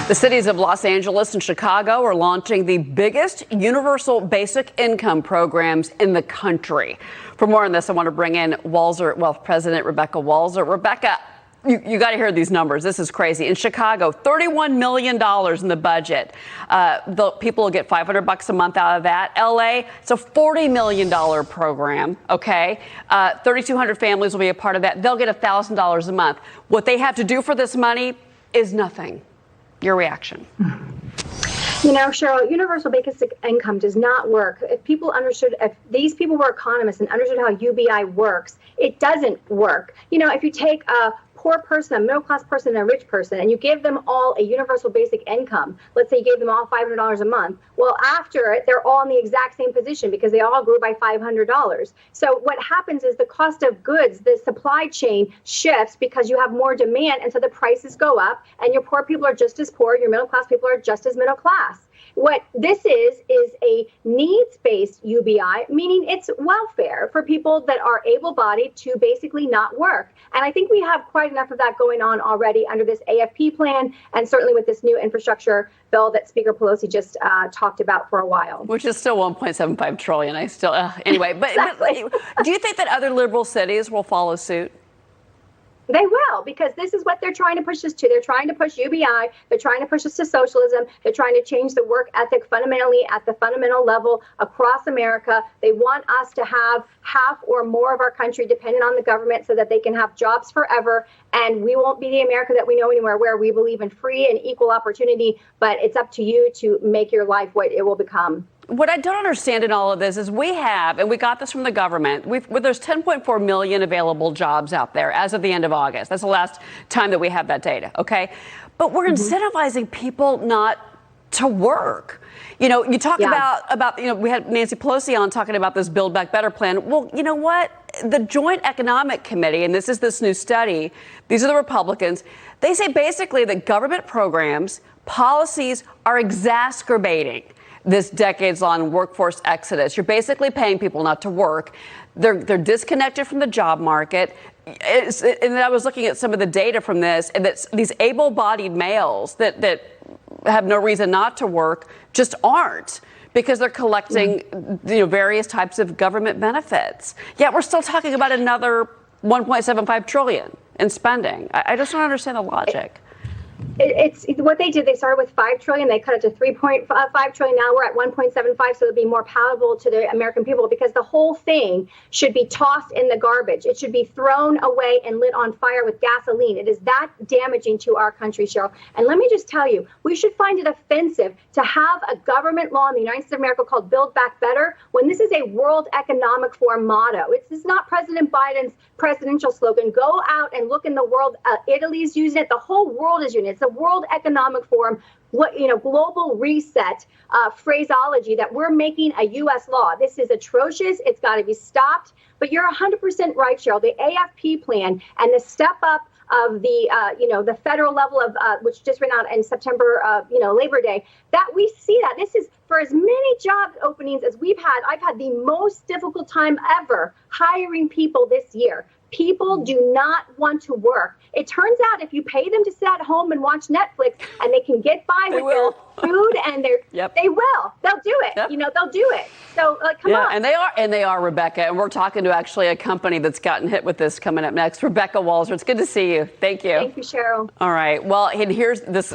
The cities of Los Angeles and Chicago are launching the biggest universal basic income programs in the country. For more on this, I want to bring in Walser Wealth President Rebecca Walser. Rebecca, you got to hear these numbers. This is crazy. In Chicago, $31 million in the budget. The people will get $500 a month out of that. LA, it's a $40 million program. Okay, 3,200 families will be a part of that. They'll get $1,000 a month. What they have to do for this money is nothing. Your reaction? You know, Cheryl, universal basic income does not work. If these people were economists and understood how UBI works, it doesn't work. You know, if you take a poor person, a middle-class person, and a rich person, and you give them all a universal basic income, let's say you gave them all $500 a month, well, after it, they're all in the exact same position because they all grew by $500. So what happens is the cost of goods, the supply chain shifts because you have more demand, and so the prices go up, and your poor people are just as poor, your middle-class people are just as middle class. What this is a needs-based UBI, meaning it's welfare for people that are able-bodied to basically not work. And I think we have quite enough of that going on already under this AFP plan, and certainly with this new infrastructure bill that Speaker Pelosi just talked about for a while. Which is still $1.75 trillion. Anyway, Exactly. but do you think that other liberal cities will follow suit? They will, because this is what they're trying to push us to. They're trying to push UBI. They're trying to push us to socialism. They're trying to change the work ethic fundamentally at the fundamental level across America. They want us to have half or more of our country dependent on the government so that they can have jobs forever. And we won't be the America that we know anymore, where we believe in free and equal opportunity. But it's up to you to make your life what it will become. What I don't understand in all of this is we got this from the government, there's 10.4 million available jobs out there as of the end of August. That's the last time that we have that data, okay? But we're incentivizing people not to work. You know, you talk about, you know, we had Nancy Pelosi on talking about this Build Back Better plan. Well, you know what? The Joint Economic Committee, and this is this new study, these are the Republicans, they say basically that government programs, policies are exacerbating this decades-long workforce exodus. You're basically paying people not to work. They're disconnected from the job market. And I was looking at some of the data from this, and that these able-bodied males that have no reason not to work just aren't, because they're collecting various types of government benefits. Yet we're still talking about another $1.75 trillion in spending. I just don't understand the logic. It's what they did. They started with $5 trillion. They cut it to $3.5 trillion. Now we're at $1.75, so it'll be more palatable to the American people, because the whole thing should be tossed in the garbage. It should be thrown away and lit on fire with gasoline. It is that damaging to our country, Cheryl. And let me just tell you, we should find it offensive to have a government law in the United States of America called Build Back Better when this is a World Economic Forum motto. This is not President Biden's presidential slogan. Go out and look in the world. Italy's using it. The whole world is using it. It's the World Economic Forum, global reset phraseology that we're making a U.S. law. This is atrocious. It's got to be stopped. But you're 100% right, Cheryl. The AFP plan and the step up of the federal level of which just ran out in September, Labor Day, that we see that this is for as many job openings as we've had. I've had the most difficult time ever hiring people this year. People do not want to work. It turns out if you pay them to sit at home and watch Netflix and they can get by with their food and they will. They'll do it. Yep. They'll do it. So come on. And they are, Rebecca. And we're talking to actually a company that's gotten hit with this coming up next. Rebecca Walser, it's good to see you. Thank you. Thank you, Cheryl. All right. Well, and here's this.